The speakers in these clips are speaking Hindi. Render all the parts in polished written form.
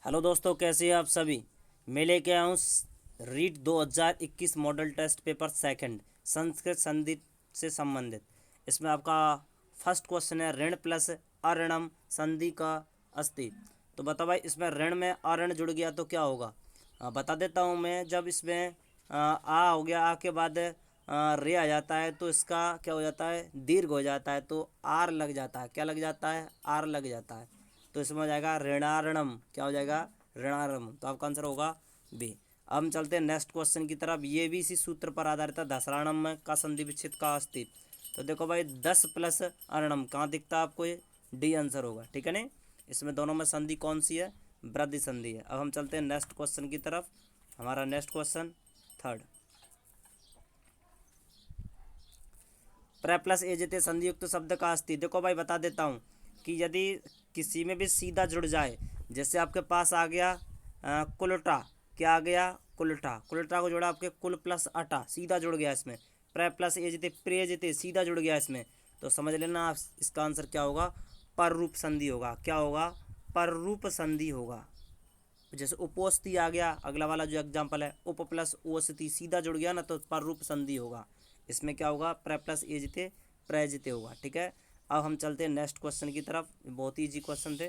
हेलो दोस्तों, कैसे हैं आप सभी। मैं लेके आया हूँ REET 2021 model test paper second Sanskrit संधि से संबंधित। इसमें आपका फर्स्ट क्वेश्चन है ऋण प्लस अऋणम संधि का अस्ति। तो बता भाई, इसमें ऋण में अऋण जुड़ गया तो क्या होगा। बता देता हूँ मैं। जब इसमें आ हो गया, आ के बाद रे आ जाता है तो इसका क्या हो जाता है, दीर्घ हो जाता है, तो आर लग जाता है। क्या लग जाता है, आर लग जाता है। तो इसमें हो जाएगा ऋणारणम। क्या हो जाएगा, ऋणारणम। तो आपका आंसर होगा बी। अब हम चलते हैं नेक्स्ट क्वेश्चन की तरफ। ये भी इसी सूत्र पर आधारित है, दसराणम में का संधि विच्छेद का अस्ति। तो देखो भाई, 10 प्लस अरणम कहाँ दिखता है आपको, ये डी आंसर होगा। ठीक है नहीं, इसमें दोनों में संधि कौन सी है, वृद्धि संधि है। अब हम चलते हैं नेक्स्ट क्वेश्चन की तरफ। हमारा नेक्स्ट क्वेश्चन थर्ड, प्र प्लस ए जिते संधियुक्त शब्द का अस्ति। देखो भाई, बता देता हूँ कि यदि किसी में भी सीधा जुड़ जाए, जैसे आपके पास आ गया कुलटा। क्या आ गया, कुलटा। कुलटा को जोड़ा आपके कुल प्लस अटा, सीधा जुड़ गया इसमें। प्र प्लस ए जिते प्रिय जिते सीधा जुड़ गया इसमें। तो समझ लेना आप, इसका आंसर क्या होगा, पर रूप संधि होगा। क्या होगा, पर रूप संधि होगा। जैसे उपोस्ति आ गया, अगला वाला जो एग्जाम्पल है, उप प्लस ओस्ति सीधा जुड़ गया ना, तो पर रूप संधि होगा। इसमें क्या होगा, प्र प्लस एजिते प्रजिते होगा। ठीक है, अब हम चलते हैं नेक्स्ट क्वेश्चन की तरफ। बहुत ही इजी क्वेश्चन थे।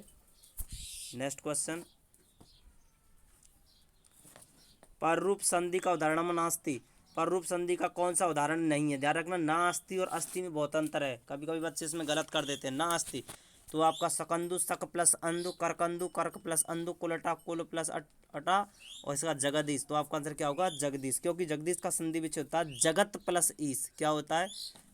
नेक्स्ट क्वेश्चन, पर रूप संधि का उदाहरण नास्ति। पर रूप संधि का कौन सा उदाहरण नहीं है। ध्यान रखना, ना अस्थि और अस्थि में बहुत अंतर है। कभी कभी बच्चे इसमें गलत कर देते हैं। ना अस्थि तो आपका सकंदु सक प्लस अंदु, करकंदु कर्क प्लस अंदु, कुलटा कुल प्लस अटा, और इसका जगदीश। तो आपका आंसर क्या होगा, जगदीश। क्योंकि जगदीश का संधि विच्छेद होता है जगत प्लस ईस। क्या होता है,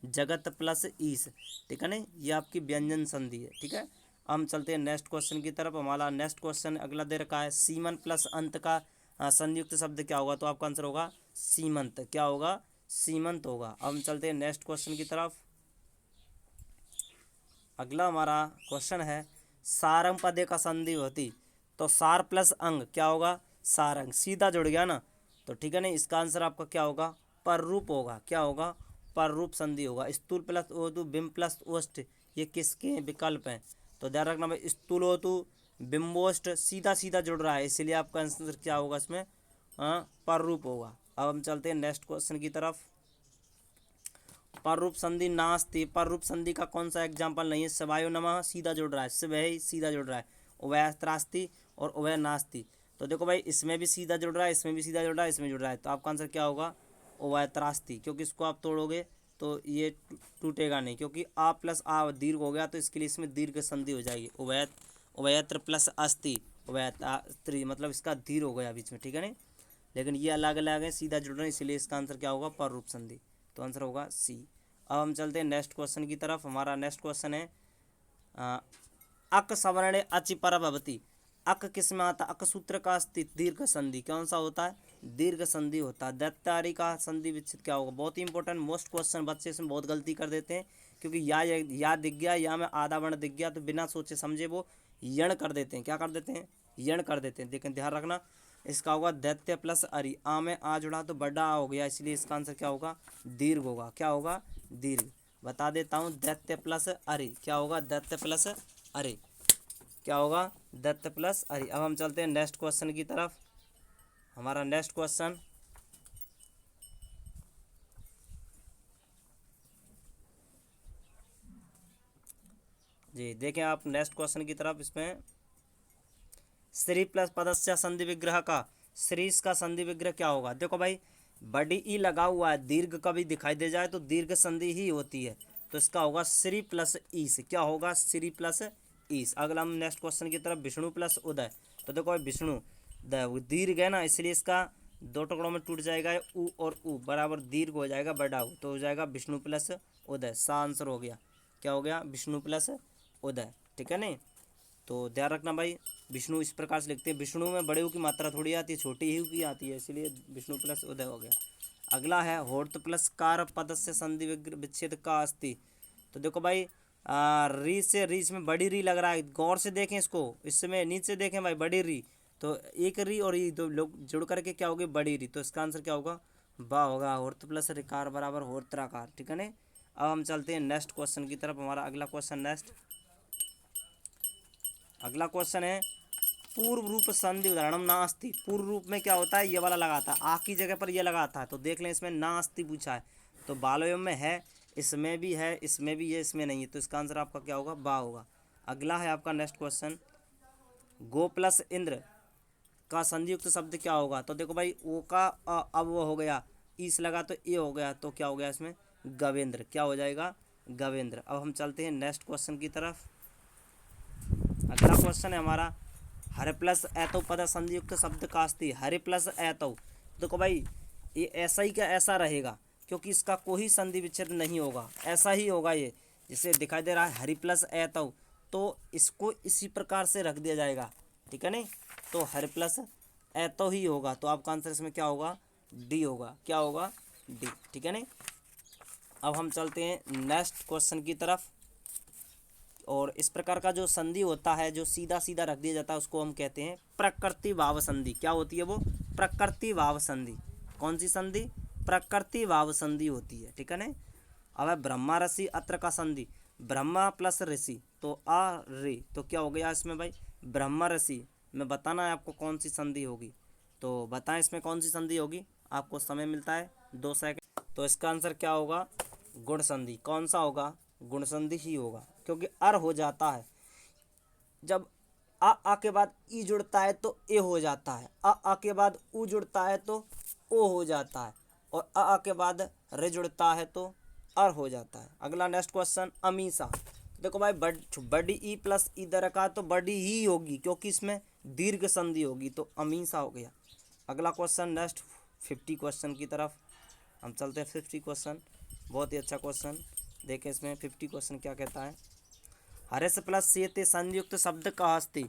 जगत प्लस ईस। ठीक है नहीं, ये आपकी व्यंजन संधि है। ठीक है, हम चलते हैं नेक्स्ट क्वेश्चन की तरफ। हमारा नेक्स्ट क्वेश्चन अगला दे रखा है, सीमन प्लस अंत का संयुक्त शब्द क्या होगा। तो आपका आंसर होगा सीमंत। क्या होगा, सीमंत होगा। अब हम चलते हैं नेक्स्ट क्वेश्चन की तरफ। अगला हमारा क्वेश्चन है, सारंग पदे का संधि होती। तो सार प्लस अंग क्या होगा, सारंग। सीधा जुड़ गया ना, तो ठीक है नहीं, इसका आंसर आपका क्या होगा, पर रूप होगा। क्या होगा, पर रूप संधि होगा। स्थूल प्लस ओतु, बिम प्लस ओष्ठ, ये किसके विकल्प हैं। तो ध्यान रखना भाई, स्थूल ओतु बिम्बोष्ट सीधा सीधा जुड़ रहा है, इसीलिए आपका आंसर क्या होगा इसमें, पर रूप होगा। अब हम चलते हैं नेक्स्ट क्वेश्चन की तरफ। पर रूप संधि नास्ति। पर रूप संधि का कौन सा एग्जाम्पल नहीं है। शिवायो नमः सीधा जुड़ रहा है, शिव ही सीधा जुड़ रहा है। उभय त्रास्ति और उभय नास्ति। तो देखो भाई, इसमें भी सीधा जुड़ रहा है, इसमें भी सीधा जुड़ रहा है, इसमें जुड़ रहा है। तो आपका आंसर क्या होगा, उभय त्रास्ति। क्योंकि इसको आप तोड़ोगे तो ये टूटेगा नहीं, क्योंकि आ प्लस आ दीर्घ हो गया, तो इसके लिए इसमें दीर्घ संधि हो जाएगी। उभय उभयत्र प्लस अस्ति, उभयत्री, मतलब इसका दीर्घ हो गया बीच में। ठीक है नहीं, लेकिन ये अलग अलग है, सीधा जुड़ रहे हैं, इसलिए इसका आंसर क्या होगा, पर रूप संधि। तो आंसर होगा सी। अब हम चलते हैं नेक्स्ट क्वेश्चन की तरफ। हमारा नेक्स्ट क्वेश्चन है, अक सवर्णे अचि पर भवति। अक किस में आता है, अक सूत्र का स्थित दीर्घ संधि कौन सा होता है, दीर्घ संधि होता है। दैत्यारी का संधि विच्छेद क्या होगा। बहुत ही इंपॉर्टेंट मोस्ट क्वेश्चन, बच्चे इसमें बहुत गलती कर देते हैं, क्योंकि या दिख गया, या में आधा वर्ण दिख गया, तो बिना सोचे समझे वो यण कर देते हैं। क्या कर देते हैं, यण कर देते हैं। लेकिन ध्यान रखना, इसका होगा दैत्य प्लस अरि। आ में आ जुड़ा तो बड़ा आ हो गया, इसलिए इसका आंसर क्या होगा, दीर्घ होगा। क्या होगा, दीर्घ। बता देता हूँ, दैत्य प्लस अरि क्या होगा, दैत्य प्लस अरि क्या होगा, दैत्य प्लस अरि। अब हम चलते हैं नेक्स्ट क्वेश्चन की तरफ। हमारा नेक्स्ट क्वेश्चन, जी देखें आप नेक्स्ट क्वेश्चन की तरफ। इसमें श्री प्लस पदस्य संधि विग्रह का, श्री का संधि विग्रह क्या होगा। देखो भाई, बड़ी ई लगा हुआ है, दीर्घ कभी दिखाई दे जाए तो दीर्घ संधि ही होती है। तो इसका होगा श्री प्लस ईस। क्या होगा, श्री प्लस ईस। अगला हम नेक्स्ट क्वेश्चन की तरफ, विष्णु प्लस उदय। तो देखो भाई, विष्णु दीर्घ है ना, इसलिए इसका दो टुकड़ों में टूट जाएगा, ऊ और ऊ बराबर दीर्घ हो जाएगा, बड़ा ऊ, तो हो जाएगा विष्णु प्लस उदय। सा आंसर हो गया। क्या हो गया, विष्णु प्लस उदय। ठीक है नहीं, तो ध्यान रखना भाई, विष्णु इस प्रकार से लिखते हैं। विष्णु में बड़े ऊ की मात्रा थोड़ी आती है, छोटी ही की आती है, इसलिए विष्णु प्लस उदय हो गया। अगला है होर्त प्लस कार पद से संधि विच्छेद का अस्ति। तो देखो भाई, री से री, इसमें बड़ी री लग रहा है, गौर से देखें इसको, इसमें नीचे देखें भाई, बड़ी री। तो एक री और ये दो लोग जुड़ करके क्या होगी, बड़ी री। तो इसका आंसर क्या होगा, बा होगा। होर्त प्लस रिकार बराबर होर्त्राकार। ठीक है ना। अब हम चलते हैं नेक्स्ट क्वेश्चन की तरफ। हमारा अगला क्वेश्चन नेक्स्ट, अगला क्वेश्चन है, पूर्व रूप संधि उदाहरणम नास्ति। पूर्व रूप में क्या होता है, ये वाला लगाता है, आ की जगह पर ये लगाता है। तो देख लें इसमें नास्ति पूछा है, तो बालयों में है, इसमें भी है, इसमें भी है, इसमें नहीं है, तो इसका आंसर आपका क्या होगा, बा होगा। अगला है आपका नेक्स्ट क्वेश्चन, गो प्लस इंद्र का संधियुक्त शब्द क्या होगा। तो देखो भाई ओ का अब वो हो गया, ईस लगा तो ए हो गया, तो क्या हो गया इसमें, गवेंद्र। क्या हो जाएगा, गवेंद्र। अब हम चलते हैं नेक्स्ट क्वेश्चन की तरफ। अगला क्वेश्चन है हमारा, हरे प्लस ऐतो पद संधियुक्त शब्द का अस्ति। हरे प्लस ऐतो, देखो भाई ये ऐसा ही क्या ऐसा रहेगा, क्योंकि इसका कोई संधि विच्छेद नहीं होगा, ऐसा ही होगा ये। जिसे दिखाई दे रहा है हरि प्लस ऐतो, तो इसको इसी प्रकार से रख दिया जाएगा, ठीक है नहीं। तो हरि प्लस ऐतो ही होगा, तो आपका आंसर इसमें क्या होगा, डी होगा। क्या होगा, डी, ठीक है नहीं। अब हम चलते हैं नेक्स्ट क्वेश्चन की तरफ। और इस प्रकार का जो संधि होता है, जो सीधा सीधा रख दिया जाता है, उसको हम कहते हैं प्रकृति भाव संधि। क्या होती है वो, प्रकृति भाव संधि। कौन सी संधि, प्रकृति भाव संधि होती है, ठीक है ना। अब है ब्रह्मा ऋषि अत्र का संधि, ब्रह्मा प्लस ऋषि, तो आ रे, तो क्या हो गया इसमें भाई, ब्रह्मा ऋषि में बताना है आपको कौन सी संधि होगी। तो बताएं इसमें कौन सी संधि होगी, आपको समय मिलता है 2 सेकंड। तो इसका आंसर क्या होगा, गुण संधि। कौन सा होगा, गुण संधि ही होगा, क्योंकि अर हो जाता है, जब आ के बाद ई जुड़ता है तो ए हो जाता है, आ के बाद उ जुड़ता है तो ओ हो जाता है, और आ के बाद रे जुड़ता है तो अर हो जाता है। अगला नेक्स्ट क्वेश्चन, अमीषा। देखो भाई बड़ी ई प्लस ई दर का, तो बड़ी ही होगी, क्योंकि इसमें दीर्घ संधि होगी, तो अमीषा हो गया। अगला क्वेश्चन नेक्स्ट 50 क्वेश्चन की तरफ हम चलते हैं। 50 क्वेश्चन बहुत ही अच्छा क्वेश्चन, देखें इसमें 50 क्वेश्चन क्या कहता है। हर्ष प्लस सेते संयुक्त शब्द का अस्ति।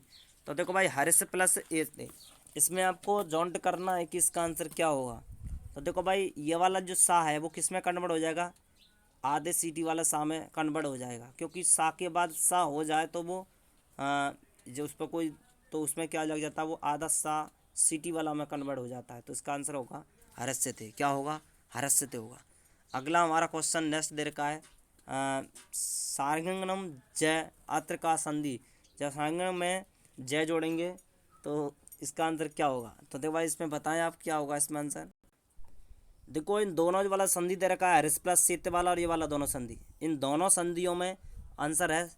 तो देखो भाई हर्ष प्लस एते, इसमें आपको जॉइंट करना है कि इसका आंसर क्या होगा। तो देखो भाई ये वाला जो सा है वो किस में कन्वर्ट हो जाएगा, आधे सीटी वाला सा में कन्वर्ट हो जाएगा, क्योंकि सा के बाद सा हो जाए तो वो जो उस पर कोई, तो उसमें क्या लग जाता है, वो आधा सा सीटी वाला में कन्वर्ट हो जाता है। तो इसका आंसर होगा हर्षते। क्या होगा, हर्षते होगा। अगला हमारा क्वेश्चन नेक्स्ट दे रखा है, सारंगनम जय अत्र का संधि। जब सारंगनम में जय जोड़ेंगे तो इसका आंसर क्या होगा। तो देखो भाई इसमें बताएं आप क्या होगा इसमें आंसर। देखो इन दोनों वाला संधि दे रखा है, हर्ष प्लस सेत्य वाला और ये वाला दोनों संधि, इन दोनों संधियों में आंसर है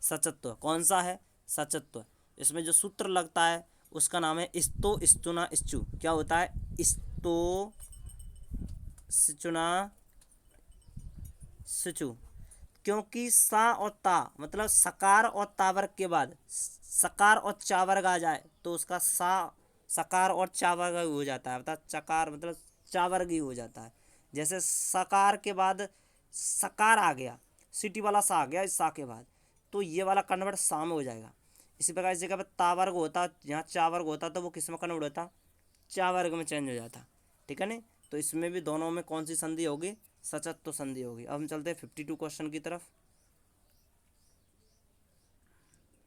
सचत्व। कौन सा है, सचत्व। इसमें जो सूत्र लगता है उसका नाम है स्तो स्तुना इच्चु। क्या होता है, स्तो सिचुना सिचु, क्योंकि सा और ता मतलब सकार और ता वर्ग के बाद सकार और चा वर्ग आ जाए तो उसका सा सकार और चा वर्ग हो जाता है, अर्थात चकार मतलब चा वर्ग ही हो जाता है। जैसे सकार के बाद सकार आ गया, सिटी वाला सा आ गया इस सा के बाद, तो ये वाला कन्वर्ट सा में हो जाएगा। इसी प्रकार इस जगह पर ता वर्ग होता, यहाँ चा वर्ग होता तो वो किस में कन्वर्ट होता, चा वर्ग में चेंज हो जाता, ठीक है ना। तो इसमें भी दोनों में कौन सी संधि होगी, सचत्व संधि होगी। अब हम चलते हैं 52 क्वेश्चन की तरफ।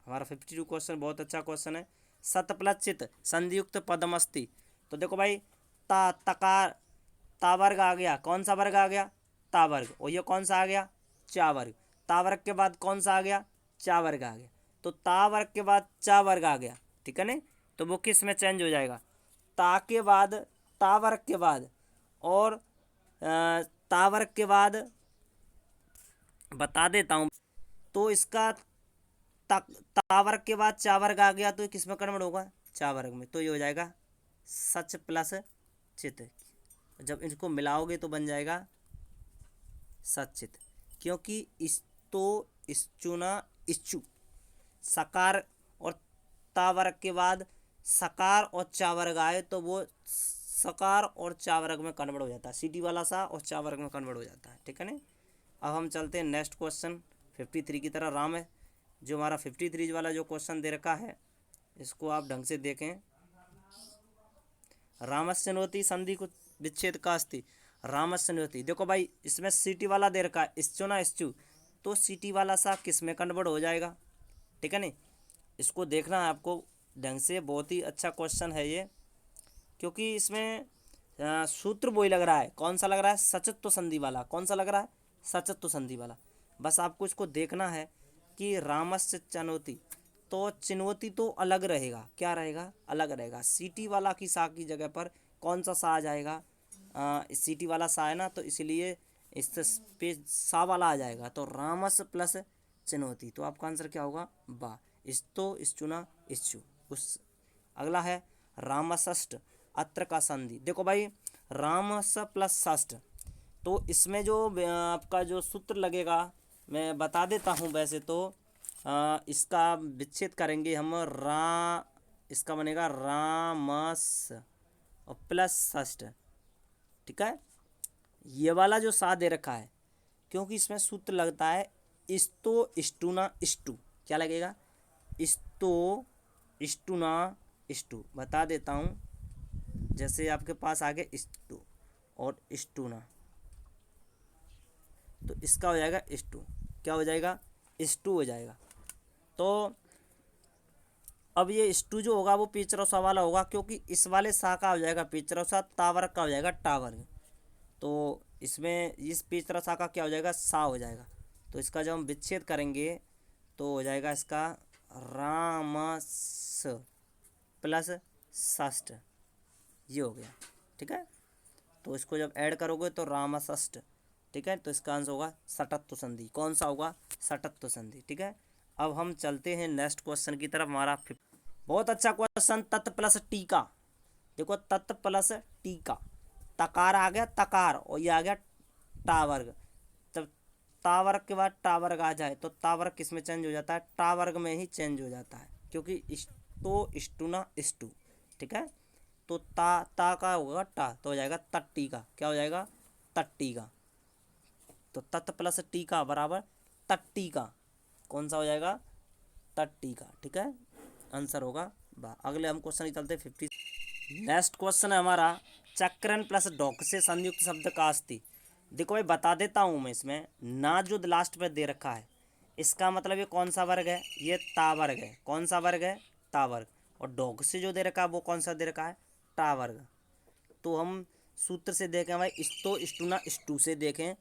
हमारा 52 क्वेश्चन बहुत अच्छा क्वेश्चन है, सत प्लस चित संधियुक्त पदमस्ति। तो देखो भाई ता तकार ता वर्ग आ गया, कौन सा वर्ग आ गया, ता वर्ग, और ये कौन सा आ गया, चा वर्ग। ता वर्ग के बाद कौन सा आ गया, चा वर्ग आ गया, तो ता वर्ग के बाद चा वर्ग आ गया, ठीक है ना। तो वो किस में चेंज हो जाएगा, ता के बाद ता वर्ग के बाद, और ता वर्ग के बाद बता देता हूँ। तो इसका ता वर्ग के बाद चा वर्ग आ गया तो किस में कन्वर्ट होगा, चा वर्ग में, तो ये हो जाएगा सच प्लस चित। जब इनको मिलाओगे तो बन जाएगा सचित, क्योंकि इस्तो इश्चुना इच्चु, सकार और ता वर्ग के बाद सकार और चा वर्ग आए तो वो सकार और चा वर्ग में कन्वर्ट हो जाता है, सीटी वाला सा और चा वर्ग में कन्वर्ट हो जाता है, ठीक है ना। अब हम चलते हैं नेक्स्ट क्वेश्चन 53 की तरह। राम है जो हमारा 53 वाला जो क्वेश्चन दे रखा है इसको आप ढंग से देखें। रामस्य नोति संधि को विच्छेद का अस्ति, रामस्य नोति। देखो भाई इसमें सीटी वाला दे रखा है इच्चु ना इच्चु, तो सीटी वाला सा किस में कन्वर्ट हो जाएगा, ठीक है नहीं। इसको देखना है आपको ढंग से, बहुत ही अच्छा क्वेश्चन है ये, क्योंकि इसमें सूत्र वही लग रहा है, कौन सा लग रहा है, सचत्व संधि वाला। कौन सा लग रहा है, सचत्व संधि वाला। बस आपको इसको देखना है कि रामस्य चनोति, तो चिन्वती तो अलग रहेगा, क्या रहेगा, अलग रहेगा। सीटी वाला की सा की जगह पर कौन सा सा आ जाएगा, सीटी वाला सा है ना, तो इसलिए इस पे सा वाला आ जाएगा, तो रामस प्लस चिन्वती, तो आपका आंसर क्या होगा, बा। इस्तो, इश्चुना, इच्छु। उस अगला है रामषष्ठ अत्र का संधि। देखो भाई, रामस प्लस षष्ठ, तो इसमें जो आपका जो सूत्र लगेगा मैं बता देता हूँ। वैसे तो इसका विच्छेद करेंगे हम, इसका बनेगा रामस और प्लस षष्ठ, ठीक है। ये वाला जो सा दे रखा है, क्योंकि इसमें सूत्र लगता है इस्तो इष्टुना इष्टु, क्या लगेगा, इस्तो इष्टुना इष्टु। बता देता हूँ, जैसे आपके पास आ गया इष्टु और इष्टुना, तो इसका हो जाएगा इष्टु, क्या हो जाएगा, इष्टु हो जाएगा। तो अब ये इष्टु जो होगा वो पेचरौसा वाला होगा, क्योंकि इस वाले सा का हो जाएगा पेचरौसा, तावर्ग का हो जाएगा टावर्ग। तो इसमें इस पेचरौसा का क्या हो जाएगा, सा हो जाएगा। तो इसका जब हम विच्छेद करेंगे तो हो जाएगा इसका रामस प्लस षष्ठ, ये हो गया, ठीक है। तो इसको जब ऐड करोगे तो रामषष्ठ, ठीक है। तो इसका आंसर होगा सटत्व संधि, कौन सा होगा, सटत्व संधि, ठीक है। अब हम चलते हैं नेक्स्ट क्वेश्चन की तरफ, हमारा बहुत अच्छा क्वेश्चन, तत् प्लस टीका। देखो तत् प्लस टीका, तकार आ गया तकार और ये आ गया टावर्ग। तब तावर्ग के बाद टावर्ग आ जाए तो तावर्ग किस में चेंज हो जाता है, टावर्ग में ही चेंज हो जाता है, क्योंकि इष्टो इष्टुना इष्टु, ठीक है। तो ता का होगा टा, तो हो जाएगा तट्टी का, क्या हो जाएगा, तट्टी का। तो तत् प्लस टी का बराबर तट्टी का, कौन सा हो जाएगा, तट्टी का, ठीक है। आंसर होगा बा। अगले हम क्वेश्चन की चलते 50। नेक्स्ट क्वेश्चन है हमारा, चक्रन प्लस डॉक से संयुक्त शब्द का अस्ति। देखो भाई बता देता हूँ मैं, इसमें ना जो लास्ट पे दे रखा है, इसका मतलब ये कौन सा वर्ग है, ये ता वर्ग है, कौन सा वर्ग है, ता वर्ग। और डॉग से जो दे रखा है वो कौन सा दे रखा है, टा वर्ग। तो हम सूत्र से देखें भाई, इस्तो इष्टुना इष्टु से देखें,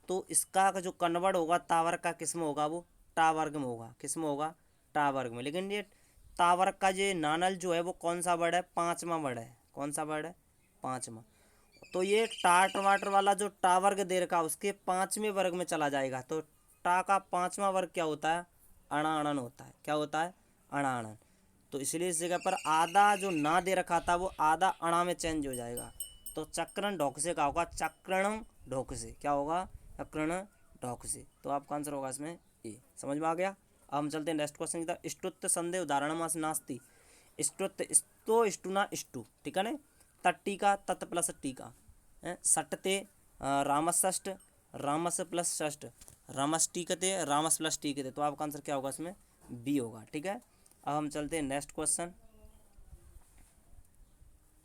तो इसका जो कन्वर्ट होगा तावर्ग का किस में होगा, वो टा वर्ग में होगा, किस में होगा, टा वर्ग में। लेकिन ये तावर्ग का जो नानल जो है वो कौन सा वर्ड है, पांचवा वर्ड है, कौन सा वर्ड है, पांचवा। तो ये टा टमाटर वाला जो टा वर्ग दे रखा है उसके पांचवें वर्ग में चला जाएगा, तो टा का पांचवा वर्ग क्या होता है, अणाणन होता है, क्या होता है, अणाणन। तो इसलिए इस जगह पर आधा जो ना दे रखा था वो आधा अणा में चेंज हो जाएगा। तो चक्रण ढोक से क्या होगा, चक्रण ढोक से, क्या होगा, चक्रण ढोक से। तो आपका आंसर होगा इसमें ए। समझ में आ गया। अब हम चलते हैं नेक्स्ट क्वेश्चन की तरफ। इष्टुत्व संदेह उदाहरण मास नास्ती। इष्टुत्व इस्तो इष्टुना इष्टु, ठीक है ना। तट्टी का तत् प्लस टीका, सटते रामषष्ठ, रामस प्लस षष्ठ, रामष्टीकते रामस प्लस टीकते। तो आपका आंसर क्या होगा इसमें, बी होगा, ठीक है। अब हम चलते हैं नेक्स्ट क्वेश्चन,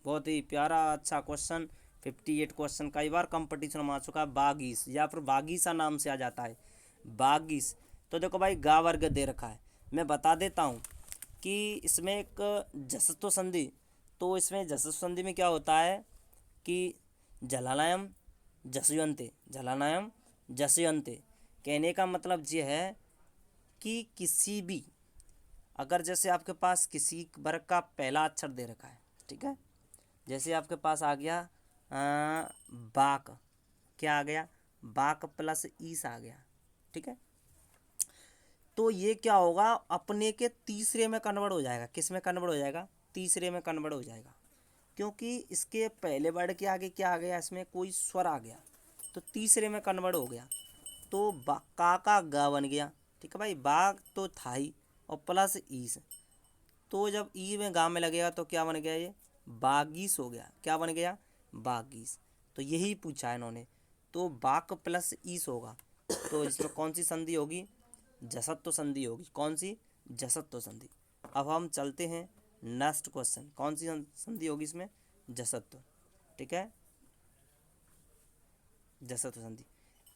बहुत ही प्यारा अच्छा क्वेश्चन, 58 क्वेश्चन, कई बार कंपटीशन में आ चुका है। बागीस या फिर बागीसा नाम से आ जाता है, बागीस। तो देखो भाई गा वर्ग दे रखा है, मैं बता देता हूँ कि इसमें एक जसत्व संधि, तो इसमें जसत्व संधि में क्या होता है कि जलानायम जसयन्ते, जलानायम जसयन्ते। कहने का मतलब ये है कि किसी भी, अगर जैसे आपके पास किसी वर्ग का पहला अक्षर दे रखा है, ठीक है, जैसे आपके पास आ गया बाक, क्या आ गया, बाक प्लस ईस आ गया, ठीक है। तो ये क्या होगा, अपने के तीसरे में कन्वर्ट हो जाएगा, किस में कन्वर्ट हो जाएगा, तीसरे में कन्वर्ट हो जाएगा, क्योंकि इसके पहले वर्ड के आगे क्या आ गया, इसमें कोई स्वर आ गया, तो तीसरे में कन्वर्ट हो गया। तो का गा बन गया, ठीक है भाई, बाग तो था ही और प्लस ईस, तो जब ई में गा में लगेगा तो क्या बन गया, ये बागीस हो गया, क्या बन गया, बागीस। तो यही पूछा है इन्होंने, तो बाक प्लस ईस होगा। तो इसमें कौन सी संधि होगी, जसत्व संधि होगी, कौन सी, जसत्व संधि। अब हम चलते हैं नेक्स्ट क्वेश्चन, कौन सी संधि होगी इसमें, जसत्व, ठीक है, जसत्व संधि।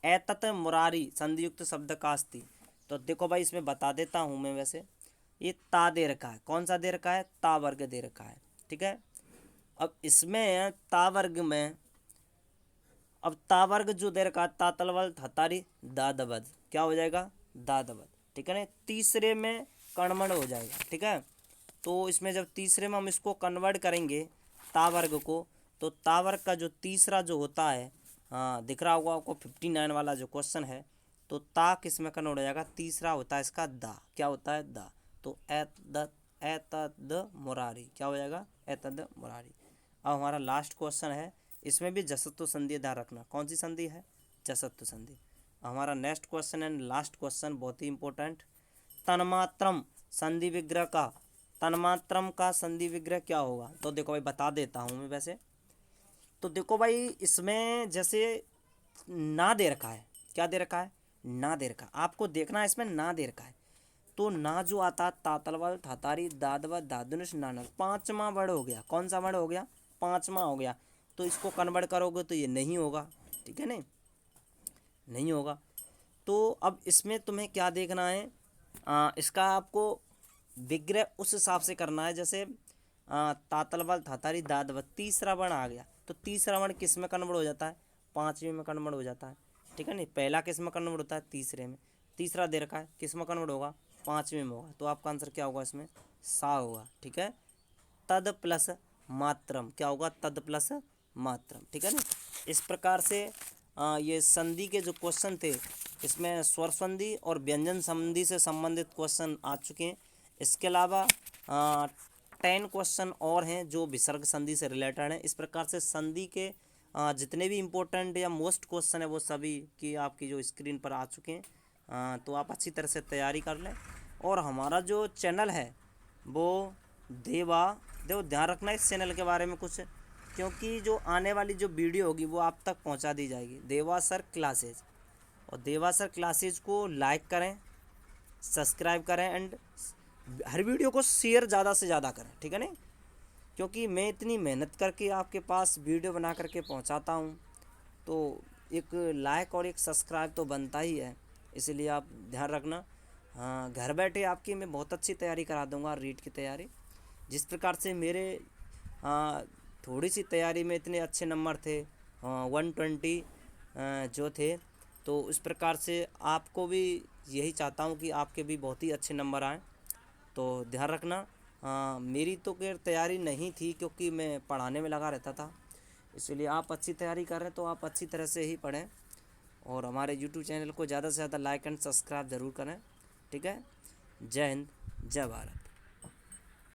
एतत् मुरारी संधियुक्त शब्द का अस्ति। तो देखो भाई इसमें बता देता हूँ मैं, वैसे ये ता दे रखा है, कौन सा दे रखा है, ता वर्ग दे रखा है, ठीक है। अब इसमें ता वर्ग में, अब ता वर्ग जो दे रखा है, तातलवल हतारी दादबद, क्या हो जाएगा, दादबद, ठीक है ना। तीसरे में कणमण हो जाएगा, ठीक है। तो इसमें जब तीसरे में हम इसको कन्वर्ट करेंगे ता वर्ग को, तो ता वर्ग का जो तीसरा जो होता है, हाँ दिख रहा होगा आपको 59 वाला जो क्वेश्चन है, तो ता किस में कन्वर्ट हो जाएगा, तीसरा होता है इसका दा, क्या होता है दा, तो एतद मुरारी क्या हो जाएगा, एतद मुरारी। अब हमारा लास्ट क्वेश्चन है, इसमें भी जसत्व संधि ध्यान रखना, कौन सी संधि है, जसत्व संधि। हमारा next question and last question बहुत ही इंपॉर्टेंट, तन्मात्रम संधि विग्रह का, तन्मात्रम का संधि विग्रह क्या होगा, तो देखो भाई बता देता हूँ मैं वैसे। तो देखो भाई इसमें जैसे ना दे रखा है, क्या दे रखा है, ना दे रखा है, आपको देखना है इसमें ना दे रखा है। तो ना जो आता है तातलवाल थातारी दादवा दादुनिश नानक, पांचवा वर्ड हो गया, कौन सा वर्ड हो गया, पांचवा हो गया। तो इसको कन्वर्ट करोगे तो ये नहीं होगा, ठीक है नहीं, नहीं होगा। तो अब इसमें तुम्हें क्या देखना है, इसका आपको विग्रह उस हिसाब से करना है, जैसे तातलवाल थातारी दादवा तीसरा वर्ण आ गया, तो तीसरा वर्ण किस में कन्वर्ट हो जाता है, पांचवें में कन्वर्ट हो जाता है, ठीक है नहीं। पहला किस में कन्वर्ट होता है, तीसरे में, तीसरा दे रखा है किस में कन्वर्ट होगा, पांचवें में होगा, तो आपका आंसर क्या होगा इसमें, सा होगा, ठीक है। तद प्लस मात्रम क्या होगा, तद प्लस मात्रम, ठीक है ना। इस प्रकार से ये संधि के जो क्वेश्चन थे, इसमें स्वर संधि और व्यंजन संधि से संबंधित क्वेश्चन आ चुके हैं। इसके अलावा 10 क्वेश्चन और हैं जो विसर्ग संधि से रिलेटेड हैं। इस प्रकार से संधि के जितने भी इम्पोर्टेंट या मोस्ट क्वेश्चन है वो सभी की आपकी जो स्क्रीन पर आ चुके हैं। तो आप अच्छी तरह से तैयारी कर लें। और हमारा जो चैनल है वो देखो ध्यान रखना इस चैनल के बारे में कुछ, क्योंकि जो आने वाली जो वीडियो होगी वो आप तक पहुंचा दी जाएगी, देवा सर क्लासेज। और देवा सर क्लासेज को लाइक करें, सब्सक्राइब करें एंड हर वीडियो को शेयर ज़्यादा से ज़्यादा करें, ठीक है नहीं, क्योंकि मैं इतनी मेहनत करके आपके पास वीडियो बना करके पहुंचाता हूं, तो एक लाइक और एक सब्सक्राइब तो बनता ही है, इसलिए आप ध्यान रखना। हाँ, घर बैठे आपकी मैं बहुत अच्छी तैयारी करा दूंगा, रीट की तैयारी। जिस प्रकार से मेरे थोड़ी सी तैयारी में इतने अच्छे नंबर थे, 120 जो थे, तो इस प्रकार से आपको भी यही चाहता हूँ कि आपके भी बहुत ही अच्छे नंबर आएँ। तो ध्यान रखना। मेरी तो खैर तैयारी नहीं थी क्योंकि मैं पढ़ाने में लगा रहता था, इसलिए आप अच्छी तैयारी कर रहे हैं तो आप अच्छी तरह से ही पढ़ें और हमारे यूट्यूब चैनल को ज़्यादा से ज़्यादा लाइक एंड सब्सक्राइब ज़रूर करें, ठीक है। जय हिंद, जय भारत।